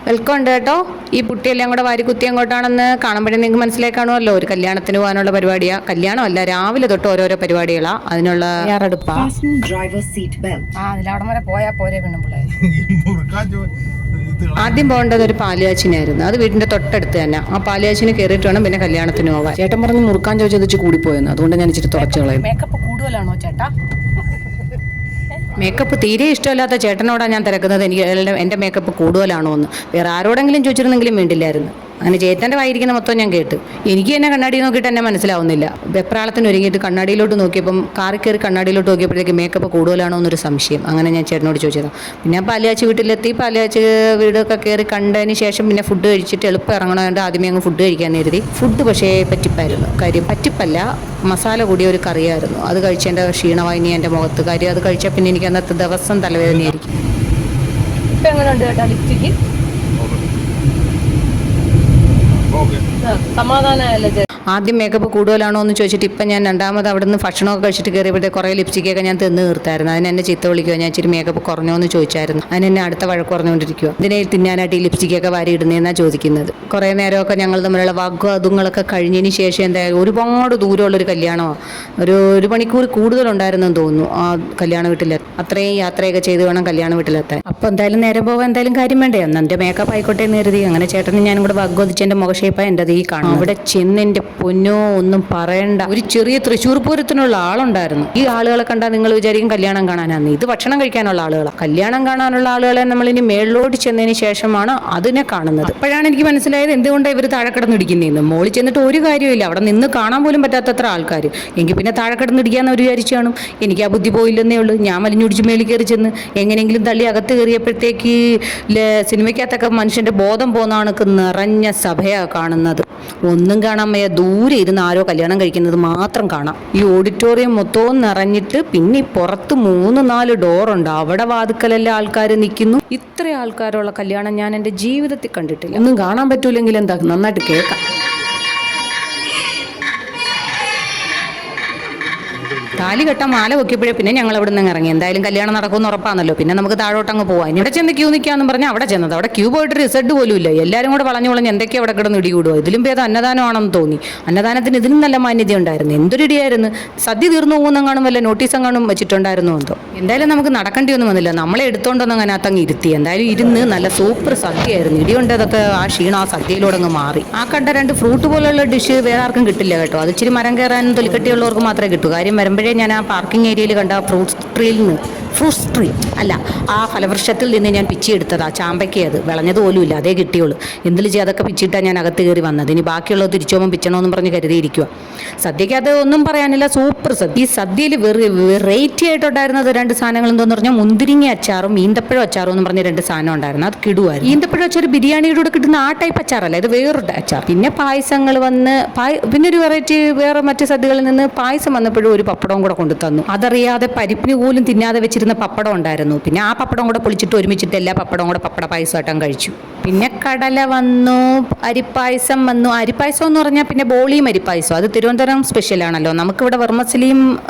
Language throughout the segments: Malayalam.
വെൽക്കം ഉണ്ട് കേട്ടോ. ഈ പുട്ടിയെല്ലാം കൂടെ വാരിക്കുത്തി അങ്ങോട്ടാണെന്ന് കാണുമ്പോഴേ നിങ്ങൾക്ക് മനസ്സിലായി കാണുമല്ലോ. ഒരു കല്യാണത്തിന് പോകാനുള്ള പരിപാടിയാണ്. കല്യാണമല്ല, രാവിലെ തൊട്ട് ഓരോരോ പരിപാടികളാണ്. അതിനുള്ള തയ്യാറെടുപ്പാ. അതിലവിടം വരെ പോയാൽ പോരെ പെണ്ണുമ്പിള്ളേ. ആദ്യം പോകേണ്ടത് ഒരു പാലുകാച്ചിനായിരുന്നു. അത് വീടിന്റെ തൊട്ടടുത്ത് തന്നെ. ആ പാലുകാച്ചിന് കയറിയിട്ട് വേണം പിന്നെ കല്യാണത്തിന് പോകാൻ. ചേട്ടൻ പറഞ്ഞ് മുറുക്കാൻ ചോദിച്ചത് വെച്ച് കൂടിപ്പോയെന്ന്. അതുകൊണ്ട് ഞാൻ ഇച്ചിരി തുറച്ചു കളയും. മേക്കപ്പ് കൂടുതലാണോ ചേട്ടാ? മേക്കപ്പ് തീരെ ഇഷ്ടമില്ലാത്ത ചേട്ടനോടാണ് ഞാൻ തിരക്കുന്നത്. എനിക്ക് എൻ്റെ മേക്കപ്പ് കൂടുതലാണോ എന്ന്. വേറെ ആരോടെങ്കിലും ചോദിച്ചിരുന്നെങ്കിലും വേണ്ടില്ലായിരുന്നു. അങ്ങനെ ചേട്ടൻ്റെ വായിരിക്കുന്ന മൊത്തം ഞാൻ കേട്ട്. എനിക്ക് തന്നെ കണ്ണാടി നോക്കിയിട്ട് എന്നെ മനസ്സിലാവുന്നില്ല. വെപ്രാളത്തിന് ഒരുങ്ങിയിട്ട് കണ്ണാടിയിലോട്ട് നോക്കിയപ്പം കാറി കയറി കണ്ണാടിയിലോട്ട് നോക്കിയപ്പോഴേക്ക് മേക്കപ്പ് കൂടുതലാണോ എന്നൊരു സംശയം. അങ്ങനെ ഞാൻ ചേട്ടനോട് ചോദിച്ചതാണ്. പിന്നെ പാലുകാച്ചി വീട്ടിലെത്തി. പാലുകാച്ചി വീടൊക്കെ കയറി കണ്ടതിന് ശേഷം പിന്നെ ഫുഡ് കഴിച്ചിട്ട് എളുപ്പം ഇറങ്ങണതുകൊണ്ട് ആദ്യമേ അങ്ങ് ഫുഡ് കഴിക്കാൻ കരുതി. ഫുഡ് പക്ഷേ പറ്റിപ്പായിരുന്നു. കാര്യം പറ്റിപ്പല്ല, മസാല കൂടിയ ഒരു കറിയായിരുന്നു. അത് കഴിച്ചതിൻ്റെ ക്ഷീണമായി എൻ്റെ മുഖത്ത്. കാര്യം അത് കഴിച്ചാൽ പിന്നെ എനിക്ക് അന്നത്തെ ദിവസം തലവേദനയായിരിക്കും. ഇപ്പം എങ്ങനെയുണ്ട് കേട്ടോ ലിപ്സ്റ്റിക്ക്? സമാധാനമല്ലേ? ആദ്യം മേക്കപ്പ് കൂടുതലാണോ എന്ന് ചോദിച്ചിട്ട് ഇപ്പം ഞാൻ രണ്ടാമത് അവിടെ നിന്ന് ഭക്ഷണമൊക്കെ കഴിച്ചിട്ട് കയറിയപ്പോഴത്തെ കുറേ ലിപ്സ്റ്റിക്കൊക്കെ ഞാൻ തിന്ന് തീർത്തായിരുന്നു. അതിന് എന്നെ ചീത്ത വിളിക്കുക. ഞാൻ ഇച്ചിരി മേക്കപ്പ് കുറഞ്ഞോ എന്ന് ചോദിച്ചായിരുന്നു. അതിനെന്നെ അടുത്ത വഴക്ക് പറഞ്ഞുകൊണ്ടിരിക്കുക. ഇതിനെ തിന്നാനായിട്ട് ഈ ലിപ്സ്റ്റിക്കൊക്കെ വാരി ഇടുന്നതെന്നാണ് ചോദിക്കുന്നത്. കുറേ നേരമൊക്കെ ഞങ്ങൾ തമ്മിലുള്ള വാഗ്വാദങ്ങളൊക്കെ കഴിഞ്ഞതിന് ശേഷം എന്തായാലും ഒരുപാട് ദൂരമുള്ളൊരു കല്യാണമാണ്. ഒരു മണിക്കൂർ കൂടുതലുണ്ടായിരുന്നെന്ന് തോന്നുന്നു ആ കല്യാണ വീട്ടിലെത്താൻ. അത്രയും യാത്രയൊക്കെ ചെയ്ത് വേണം കല്യാണ വീട്ടിലെത്താൻ. അപ്പോൾ എന്തായാലും നേരം പോകാൻ എന്തായാലും കാര്യം വേണ്ടേ. അന്ന് എൻ്റെ മേക്കപ്പ് ആയിക്കോട്ടെ എന്ന് കരുതി. അങ്ങനെ ചേട്ടനും ഞാനും കൂടെ വാഗ്വാദിച്ച് എൻ്റെ മുഖഷേപ്പാണ് എൻ്റെ ഈ കാണും. അവിടെ ചെന്ന് എൻ്റെ പൊന്നോ ഒന്നും പറയണ്ട. ഒരു ചെറിയ തൃശ്ശൂർ പൂരത്തിനുള്ള ആളുണ്ടായിരുന്നു. ഈ ആളുകളെ കണ്ടാൽ നിങ്ങൾ വിചാരിക്കും കല്യാണം കാണാനാണ്. ഇത് ഭക്ഷണം കഴിക്കാനുള്ള ആളുകളാണ്. കല്യാണം കാണാനുള്ള ആളുകളെ നമ്മളിനി മേളിലോട്ട് ചെന്നതിന് ശേഷമാണ് അതിനെ കാണുന്നത്. അപ്പോഴാണ് എനിക്ക് മനസ്സിലായത് എന്തുകൊണ്ടാണ് ഇവർ താഴെ കിടന്നിടിക്കുന്നതെന്ന്. മോളിൽ ചെന്നിട്ട് ഒരു കാര്യമില്ല. അവിടെ നിന്ന് കാണാൻ പോലും പറ്റാത്തത്ര ആൾക്കാർ. എങ്കിൽ പിന്നെ താഴെ കിടന്നിടിക്കാന്ന് അവർ വിചാരിച്ചു കാണും. എനിക്ക് ആ ബുദ്ധി പോയില്ലെന്നേ ഉള്ളൂ. ഞാൻ വലിഞ്ഞുടിച്ച് മേളിൽ കയറി ചെന്ന് എങ്ങനെയെങ്കിലും തള്ളി അകത്ത് കയറിയപ്പോഴത്തേക്ക് സിനിമയ്ക്കകത്തൊക്കെ മനുഷ്യൻ്റെ ബോധം പോകുന്ന കണക്ക് നിറഞ്ഞ സഭയാണ് കാണുന്നത്. ഒന്നും കാണാൻ വയ്യ. ദൂരെ ഇരുന്ന് ആരോ കല്യാണം കഴിക്കുന്നത് മാത്രം കാണാം. ഈ ഓഡിറ്റോറിയം മൊത്തവും നിറഞ്ഞിട്ട് പിന്നെ പുറത്ത് 3-4 ഡോറുണ്ട്. അവിടെ വാതുക്കലെല്ലാം ആൾക്കാർ നിൽക്കുന്നു. ഇത്ര ആൾക്കാരുള്ള കല്യാണം ഞാൻ എൻ്റെ ജീവിതത്തിൽ കണ്ടിട്ടില്ല. ഒന്നും കാണാൻ പറ്റൂലെങ്കിൽ എന്താ, നന്നായിട്ട് കേൾക്കാം. താലി കെട്ടാൻ മാല പൊക്കിയപ്പോഴേ പിന്നെ ഞങ്ങൾ അവിടെ നിന്ന് ഇറങ്ങി. എന്തായാലും കല്യാണം നടക്കുമെന്ന് ഉറപ്പാണല്ലോ. പിന്നെ നമുക്ക് താഴോട്ട് അങ്ങ് പോവാം. ഇവിടെ ചെന്ന് ക്യൂ നിൽക്കാന്ന് പറഞ്ഞാൽ അവിടെ ചെന്നത്. അവിടെ ക്യൂ പോയിട്ട് റിസൾട്ട് പോലും ഇല്ല. എല്ലാവരും കൂടെ വളഞ്ഞു എന്തൊക്കെയാണ് അവിടെ കിടന്ന് ഇടികൂടുക. ഇതിലും ഭേദം അന്നദാനമാണെന്ന് തോന്നി. അന്നദാനത്തിന് ഇതിനും നല്ല മാന്യത ഉണ്ടായിരുന്നു. എന്തൊരിടിയായിരുന്നു. സദ്യ തീർന്നു പോകുന്ന കാണും വല്ല നോട്ടീസും കാണും വെച്ചിട്ടുണ്ടായിരുന്നു എന്തോ. എന്തായാലും നമുക്ക് നടക്കേണ്ടിയൊന്നും വന്നില്ല. നമ്മളെ എടുത്തോണ്ടൊന്നും അങ്ങനെ അത്തങ്ങ് ഇരുത്തി. എന്തായാലും ഇരുന്ന് നല്ല സൂപ്പർ സദ്യയായിരുന്നു. ഇടിയുണ്ടതൊക്കെ ആ ക്ഷീണം ആ സദ്യയിലൂടെ അങ്ങ് മാറി. ആ കണ്ട 2 ഫ്രൂട്ട് പോലുള്ള ഡിഷ് വേറെ ആർക്കും കിട്ടില്ല കേട്ടോ. അത് ഇച്ചിരി മരം കയറാനും തൊലിക്കട്ടിയുള്ളവർക്ക് മാത്രമേ കിട്ടൂ. കാര്യം വരുമ്പോഴേ ഞാൻ ആ പാർക്കിംഗ് ഏരിയയിൽ കണ്ട ഫ്രൂട്ട്സ് ട്രീ അല്ല, ആ ഫലവൃക്ഷത്തിൽ നിന്ന് ഞാൻ പിച്ചിയെടുത്തതാ. ചാമ്പയ്ക്ക് അത് വിളഞ്ഞത് പോലും ഇല്ല. അതേ കിട്ടിയുള്ളൂ. എന്തിലും ചെയ്ത് അതൊക്കെ പിച്ചിട്ടാണ് ഞാൻ അകത്ത് കയറി വന്നത്. ഇനി ബാക്കിയുള്ളത് തിരിച്ചു പോകുമ്പോൾ പിച്ചണമെന്നും പറഞ്ഞ് കരുതിയിരിക്കുക. സദ്യക്കകത്ത് ഒന്നും പറയാനില്ല. സൂപ്പർ സദ്യ. ഈ സദ്യയിൽ വെറൈറ്റി ആയിട്ടുണ്ടായിരുന്നത് 2 സാധനങ്ങൾ എന്തോന്ന് പറഞ്ഞാൽ മുന്തിരിങ്ങ അച്ചാറും ഈന്തപ്പഴം അച്ചാറും എന്ന് പറഞ്ഞ 2 സാധനം ഉണ്ടായിരുന്നു. അത് കിടുവായിരുന്നു. ഈന്തപ്പഴം അച്ചാർ ബിരിയാണിയുടെ കൂടെ കിട്ടുന്ന ആ ടൈപ്പ് അച്ചാറല്ല, ഇത് വേറൊരു അച്ചാർ. പിന്നെ പായസങ്ങൾ വന്ന് പിന്നെ ഒരു വെറൈറ്റി വേറെ മറ്റ് സദ്യകളിൽ നിന്ന് പായസം വന്നപ്പോഴും ഒരു പപ്പടവും കൂടെ കൊണ്ടു തന്നു. അതറിയാതെ പരിപ്പിന് പോലും തിന്നാതെ വെച്ചിരുന്ന പപ്പടം ഉണ്ടായിരുന്നു. പിന്നെ ആ പപ്പടം കൂടെ പൊളിച്ചിട്ട് ഒരുമിച്ചിട്ട് എല്ലാ പപ്പടവും കൂടെ പപ്പട പായസമായിട്ടും കഴിച്ചു. പിന്നെ കടല വന്നു, അരിപ്പായസം വന്നു. അരിപ്പായസം എന്ന് പറഞ്ഞാൽ പിന്നെ ബോളിയും അരിപ്പായസം. അത് തിരുവനന്തപുരം സ്പെഷ്യലാണല്ലോ. നമുക്കിവിടെ വെർമസലിയും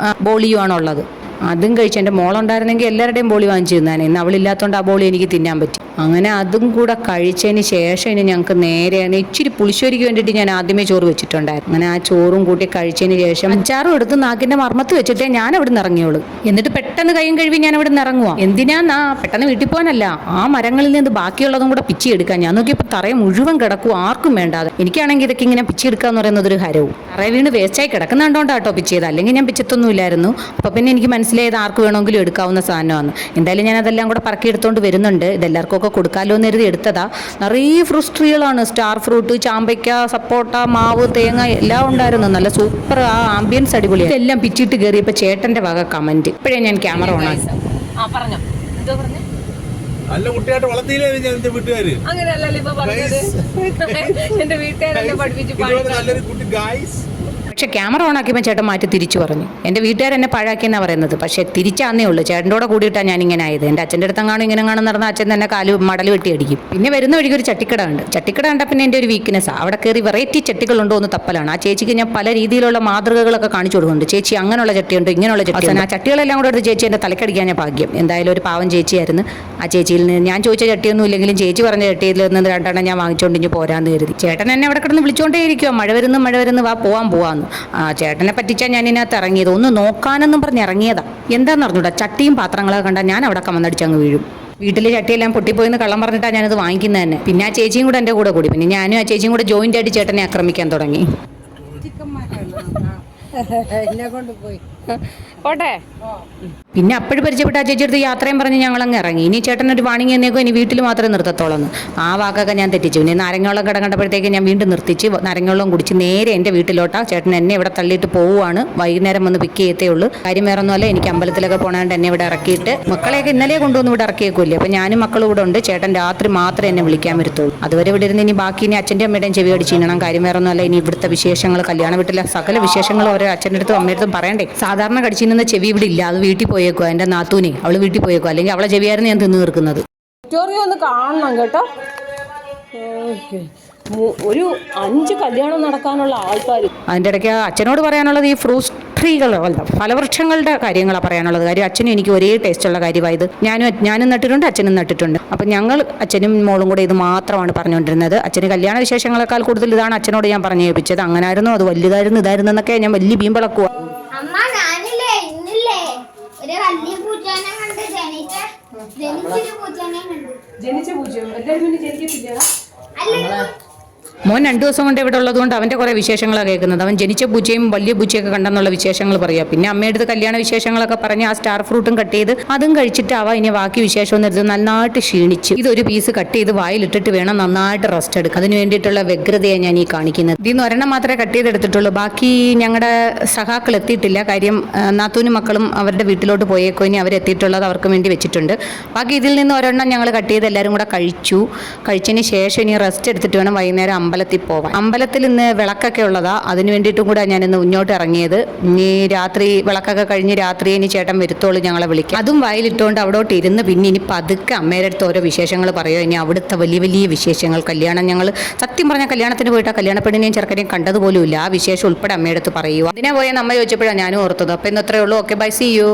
ബോളിയും ആണുള്ളത്. അതും കഴിച്ചു. എൻ്റെ മോളുണ്ടായിരുന്നെങ്കിൽ എല്ലാവരുടെയും ബോളി വാങ്ങിച്ചു തിന്നാൻ. ഇന്ന് അവളില്ലാത്തതുകൊണ്ട് ആ ബോളി എനിക്ക് തിന്നാൻ പറ്റി. അങ്ങനെ അതും കൂടെ കഴിച്ചതിന് ശേഷം ഇനി ഞങ്ങൾക്ക് നേരെ ഇച്ചിരി പുളിശ്ശേരിക്ക് വേണ്ടിയിട്ട് ഞാൻ ആദ്യമേ ചോറ് വെച്ചിട്ടുണ്ടായിരുന്നു. അങ്ങനെ ആ ചോറും കൂട്ടി കഴിച്ചതിന് ശേഷം അച്ചാറും എടുത്ത് നാക്കിൻ്റെ മർമ്മത്ത് വെച്ചിട്ടേ ഞാൻ അവിടെ നിന്ന് ഇറങ്ങിയോളൂ. എന്നിട്ട് പെട്ടെന്ന് കൈയും കഴുകി ഞാൻ അവിടെ നിന്ന് ഇറങ്ങുക. എന്തിനാന്നാ? പെട്ടെന്ന് വീട്ടിൽ പോകാനല്ല, ആ മരങ്ങളിൽ നിന്ന് ബാക്കിയുള്ളതും കൂടെ പിച്ചി എടുക്കാൻ. ഞാൻ നോക്കിയപ്പോൾ തറയെ മുഴുവൻ കിടക്കും, ആർക്കും വേണ്ടാതെ. എനിക്കാണെങ്കിൽ ഇതൊക്കെ ഇങ്ങനെ പിച്ചി എടുക്കാന്ന് പറയുന്നത് ഒരു ഹരവും. തറയെ വീണ് വേസ്റ്റായി കിടക്കുന്നുണ്ടോണ്ടാട്ടോ പിച്ചിയത്. അല്ലെങ്കിൽ ഞാൻ പിച്ചത്തൊന്നും ഇല്ലായിരുന്നു. അപ്പോൾ പിന്നെ എനിക്ക് മനസ്സിലായത് ആർക്ക് വേണമെങ്കിലും എടുക്കാവുന്ന സാധനമാണ്. എന്തായാലും ഞാൻ അതെല്ലാം കൂടെ പറക്കി എടുത്തുകൊണ്ട് വരുന്നുണ്ട്. ഇതെല്ലാവർക്കും കൊടുക്കാമല്ലോ എന്ന് കരുതി എടുത്തതാ. നിറയെ ഫ്രൂട്ട്സ് ട്രീകളാണ്. സ്റ്റാർ ഫ്രൂട്ട്, ചാമ്പയ്ക്ക, സപ്പോട്ട, മാവ്, തേങ്ങ എല്ലാം ഉണ്ടായിരുന്നു. നല്ല സൂപ്പർ. ആ ആംബിയൻസ് അടിപൊളിയാണ്. എല്ലാം പിച്ചിട്ട് കയറിയപ്പോൾ ചേട്ടന്റെ വക കമന്റ്. ഇപ്പോഴേ ഞാൻ ക്യാമറ ഓണാക്കി. നല്ല കുട്ടിയായിട്ട് വളർത്തിയില്ലേ എന്റെ വീട്ടുകാര്? അങ്ങനെയല്ലല്ലോ ഇപ്പൊ പറഞ്ഞത്. എന്റെ വീട്ടുകാരെല്ലാം പഠിപ്പിച്ചു. നല്ലൊരു കുട്ടി ഗായ്സ്. പക്ഷേ ക്യാമറ ഓൺ ആക്കിയപ്പോൾ ചേട്ടൻ മാറ്റി തിരിച്ചു പറഞ്ഞു. എൻ്റെ വീട്ടുകാർ എന്നെ പാഴാക്കിയെന്നാണ് പറയുന്നത്. പക്ഷേ തിരിച്ചാന്നേ ഉള്ളൂ. ചേട്ടൻ്റെ കൂടെ കൂടിയിട്ടാണ് ഞാൻ ഇങ്ങനെ ആയത്. എൻ്റെ അച്ഛൻ്റെ അടുത്തെങ്ങാനും ഇങ്ങനെ നടന്ന അച്ഛൻ തന്നെ കാല് മടൽ വെട്ടി അടിക്കും. പിന്നെ വരുന്ന വഴിക്ക് ഒരു ചട്ടിക്കട ഉണ്ട്. ചട്ടിക്കട കണ്ട പിന്നെ എൻ്റെ ഒരു വീക്ക്നെസ്സാണ്. അവിടെ കയറി വെറൈറ്റി ചട്ടികളുണ്ടോ എന്ന് തപ്പലാണ്. ആ ചേച്ചിക്ക് ഞാൻ പല രീതിയിലുള്ള മാതൃകകളൊക്കെ കാണിച്ചു കൊടുക്കുന്നുണ്ട്. ചേച്ചി അങ്ങനെയുള്ള ചട്ടിയുണ്ട്, ഇങ്ങനെയുള്ള ചട്ടിയുണ്ട്. ആ ചട്ടികളെല്ലാം കൂടെ എടുത്ത് ചേച്ചി എൻ്റെ തലക്കടിക്കാൻ ഞാൻ ഭാഗ്യം. എന്തായാലും ഒരു പാവം ചേച്ചിയായിരുന്നു. ആ ചേച്ചിയിൽ നിന്ന് ഞാൻ ചോദിച്ച ചട്ടിയൊന്നും ഇല്ലെങ്കിലും ചേച്ചി പറഞ്ഞ ചട്ടിയിൽ നിന്ന് രണ്ടെണ്ണം ഞാൻ വാങ്ങിച്ചുകൊണ്ട് ഇനി പോരാന്ന് കരുതി. ചേട്ടൻ എന്നെ അവിടെ കിടന്ന് വിളിച്ചുകൊണ്ടേ ഇരിക്കുക, മഴ വരുന്നു വാ പോവാന്ന്. ആ ചേട്ടനെ പറ്റിച്ചാൽ ഞാൻ ഇതിനകത്ത് ഇറങ്ങിയത്. ഒന്ന് നോക്കാനെന്നും പറഞ്ഞ് ഇറങ്ങിയതാ. എന്താന്ന് പറഞ്ഞൂടാ, ചട്ടിയും പാത്രങ്ങളൊക്കെ കണ്ടാൽ ഞാൻ അവിടെ കമന്നടിച്ച് അങ്ങ് വീഴും. വീട്ടിലെ ചട്ടിയെല്ലാം പൊട്ടിപ്പോയിന്ന് കള്ളം പറഞ്ഞിട്ടാണ് ഞാനത് വാങ്ങിക്കുന്നത് തന്നെ. പിന്നെ ആ ചേച്ചിയും കൂടെ എൻ്റെ കൂടെ കൂടി. പിന്നെ ഞാനും ആ ചേച്ചിയും കൂടെ ജോയിൻ്റ് ആയിട്ട് ചേട്ടനെ ആക്രമിക്കാൻ തുടങ്ങി. പോട്ടെ. പിന്നെ അപ്പോഴും പരിചയപ്പെട്ട ആ ചേച്ചി എടുത്ത് യാത്രയും പറഞ്ഞ് ഞങ്ങളങ്ങ് ഇറങ്ങി. ഇനി ചേട്ടൻ ഒരു വാണിംഗ് എന്നേക്കും ഇനി വീട്ടിൽ മാത്രമേ നിർത്തത്തോളന്ന്. ആ വാക്കൊക്കെ ഞാൻ തെറ്റിച്ചു. പിന്നെ നാരങ്ങവെള്ളം കട കണ്ടപ്പോഴത്തേക്ക് ഞാൻ വീണ്ടും നിർത്തിച്ച് നാരങ്ങവെള്ളം കുടിച്ച് നേരെ എൻ്റെ വീട്ടിലോട്ടാ. ചേട്ടൻ എന്നെ ഇവിടെ തള്ളിയിട്ട് പോവുകയാണ്. വൈകുന്നേരം വന്ന് പിക്ക് ചെയ്യത്തേ ഉള്ളൂ. കാര്യം വേറെ ഒന്നുമല്ല, എനിക്ക് അമ്പലത്തിലൊക്കെ പോകണാണ്ട് എന്നെ ഇവിടെ ഇറക്കിയിട്ട് മക്കളെയൊക്കെ ഇന്നലെ കൊണ്ടുവന്ന് ഇവിടെ ഇറക്കിയേക്കില്ല. അപ്പോൾ ഞാനും മക്കളും ഇവിടെ ഉണ്ട്. ചേട്ടൻ രാത്രി മാത്രമേ എന്നെ വിളിക്കാൻ വരത്തുള്ളൂ. അതുവരെ ഇവിടെ ഇരുന്ന് ഇനി ബാക്കി ഇനി അച്ഛൻ്റെ അമ്മയുടെയും ചെവി അടിച്ചിരണം. കാര്യം വേറെ ഒന്നുമല്ല, ഇനി ഇവിടുത്തെ വിശേഷങ്ങൾ, കല്യാണ വീട്ടിലെ സകല വിശേഷങ്ങളും ഓരോ അച്ഛൻ്റെ അടുത്തും അമ്മയുടെ അടുത്തും പറയണ്ടേ. സാധാരണ കടിച്ചിരുന്ന ചെവി ഇവിടെ ഇല്ല. അത് വീട്ടിൽ പോയേക്കുക. എൻ്റെ നാത്തൂനെ അവള് വീട്ടിൽ പോയേക്കുക. അല്ലെങ്കിൽ അവളെ ചെവിയായിരുന്നു ഞാൻ തിന്നു തീർക്കുന്നത്. വിക്ടോറിയ ഒന്ന് കാണണം കേട്ടോ. ഒരു 5 കല്യാണം നടക്കാനുള്ള ആൾക്കാർ. അതിൻ്റെ ഇടയ്ക്ക് അച്ഛനോട് പറയാനുള്ളത് ഈ ഫ്രൂട്ട്സ് ട്രീകളുടെ ഫലവൃക്ഷങ്ങളുടെ കാര്യങ്ങളാണ് പറയാനുള്ളത്. കാര്യം അച്ഛനും എനിക്ക് ഒരേ ടേസ്റ്റുള്ള കാര്യമായത്. ഞാനും നട്ടിട്ടുണ്ട്, അച്ഛനും നട്ടിട്ടുണ്ട്. അപ്പം ഞങ്ങൾ അച്ഛനും മോളും കൂടെ ഇത് മാത്രമാണ് പറഞ്ഞുകൊണ്ടിരുന്നത്. അച്ഛന് കല്യാണ വിശേഷങ്ങളെക്കാൾ കൂടുതൽ ഇതാണ് അച്ഛനോട് ഞാൻ പറഞ്ഞു കേൾപ്പിച്ചത്. അങ്ങനായിരുന്നു, അത് വലുതായിരുന്നു, ഇതായിരുന്നു എന്നൊക്കെ ഞാൻ വലിയ ബീമ്പളക്കുക. ജനിച്ച പൂച്ച എല്ലാവരും ജനിക്കത്തില്ല. മോൻ 2 ദിവസം കൊണ്ട് ഇവിടെ ഉള്ളതുകൊണ്ട് അവൻ്റെ കുറേ വിശേഷങ്ങളാണ് കേൾക്കുന്നത്. അവൻ ജനിച്ച പൂച്ചയും വലിയ പൂച്ചയൊക്കെ കണ്ടെന്നുള്ള വിശേഷങ്ങൾ പറയുക. പിന്നെ അമ്മയുടെ കല്യാണ വിശേഷങ്ങളൊക്കെ പറഞ്ഞ് ആ സ്റ്റാർ ഫ്രൂട്ടും കട്ട് ചെയ്ത് അതും കഴിച്ചിട്ട് ഇനി ബാക്കി വിശേഷം എടുത്ത് നന്നായിട്ട് ക്ഷീണിച്ചു. ഇതൊരു പീസ് കട്ട് ചെയ്ത് വായിലിട്ടിട്ട് വേണം നന്നായിട്ട് റെസ്റ്റ് എടുക്കുക. അതിന് വേണ്ടിയിട്ടുള്ള വ്യഗ്രതയാണ് ഞാൻ ഈ കാണിക്കുന്നത്. ഇതിന്ന് ഒരെണ്ണം മാത്രമേ കട്ട് ചെയ്തെടുത്തിട്ടുള്ളൂ. ബാക്കി ഞങ്ങളുടെ സഹാക്കൾ എത്തിയിട്ടില്ല. കാര്യം നാത്തൂനും മക്കളും അവരുടെ വീട്ടിലോട്ട് പോയേക്കോ. ഇനി അവരെത്തിയിട്ടുള്ളത് അവർക്ക് വേണ്ടി വെച്ചിട്ടുണ്ട്. ബാക്കി ഇതിൽ നിന്ന് ഒരെണ്ണം ഞങ്ങൾ കട്ട് ചെയ്ത് എല്ലാവരും കൂടെ കഴിച്ചു. കഴിച്ചതിന് ശേഷം ഇനി റെസ്റ്റ് എടുത്തിട്ട് വേണം വൈകുന്നേരം അമ്പലത്തിൽ പോവാൻ. അമ്പലത്തിൽ ഇന്ന് വിളക്കൊക്കെ ഉള്ളതാ. അതിന് വേണ്ടിയിട്ടും കൂടെ ഞാൻ ഇന്ന് മുന്നോട്ട് ഇറങ്ങിയത്. ഇനി രാത്രി വിളക്കൊക്കെ കഴിഞ്ഞ് രാത്രി ഇനി ചേട്ടൻ വരുത്തോളൂ ഞങ്ങളെ വിളിക്കാം. അതും വയലിട്ടുകൊണ്ട് അവിടോട്ട് ഇരുന്ന് പിന്നെ ഇനി പതുക്കെ അമ്മയുടെ അടുത്ത് ഓരോ വിശേഷങ്ങൾ പറയുമോ. ഇനി അവിടുത്തെ വലിയ വലിയ വിശേഷങ്ങൾ, കല്യാണം, ഞങ്ങൾ സത്യം പറഞ്ഞാൽ കല്യാണത്തിന് പോയിട്ട് കല്യാണ പെണ്ണിനെയും ചെറുക്കനെയും കണ്ടതുപോലും ഇല്ല. ആ വിശേഷം ഉൾപ്പെടെ അമ്മയുടെ അടുത്ത് പറയുക. അതിനെ പോയാൽ അമ്മ ചോദിച്ചപ്പോഴാണ് ഞാനും ഓർത്തത്. അപ്പോൾ ഇന്ന് അത്രയേ ഉള്ളൂ. Okay, bye, see U.